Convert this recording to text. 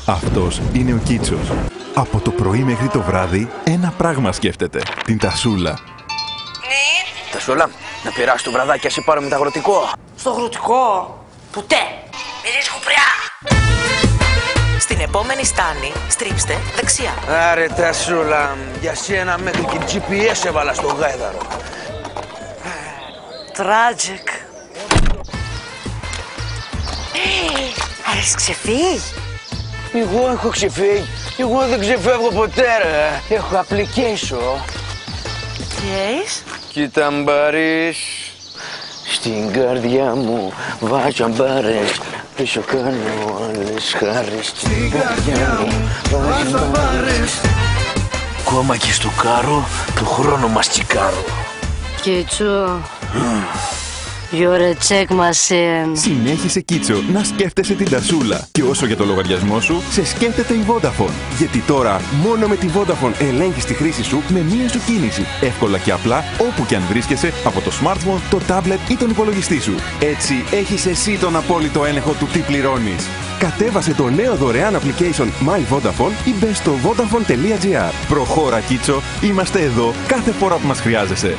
Αυτός είναι ο Κίτσος. Από το πρωί μέχρι το βράδυ ένα πράγμα σκέφτεται. Την τασούλα. Ναι. Τασούλα, να πειράσει το βραδάκι, ας σε πάρω με το αγροτικό. Στο αγροτικό. Ποτέ. Μυρίζει κουπριά. Στην επόμενη στάνη, στρίψτε δεξιά. Άρε Τασούλα, για σένα μέχρι και GPS έβαλα στο γάιδαρο. Τράτζικ. Έχεις ξεφύγει? Εγώ έχω ξεφύγει. Εγώ δεν ξεφεύγω ποτέ ρε. Έχω application. Τι έχεις? Κοίτα μπαρείς. Στην καρδιά μου βάζω μπαρές. Πίσω κάνω άλλες χάρες. Στην καρδιά μου βάζω μπαρές. Ακόμα και στο κάρο του χρόνου μας τσικάρω. Κίτσο, you're a check machine. Συνέχισε Κίτσο να σκέφτεσαι την τασούλα. Και όσο για το λογαριασμό σου, σε σκέφτεται η Vodafone. Γιατί τώρα μόνο με τη Vodafone ελέγχεις τη χρήση σου με μία σου κίνηση. Εύκολα και απλά όπου και αν βρίσκεσαι από το smartphone, το tablet ή τον υπολογιστή σου. Έτσι έχεις εσύ τον απόλυτο έλεγχο του τι πληρώνεις. Κατέβασε το νέο δωρεάν application My Vodafone ή μπες στο vodafone.gr. Προχώρα Κίτσο, είμαστε εδώ κάθε φορά που μας χρειάζεσαι.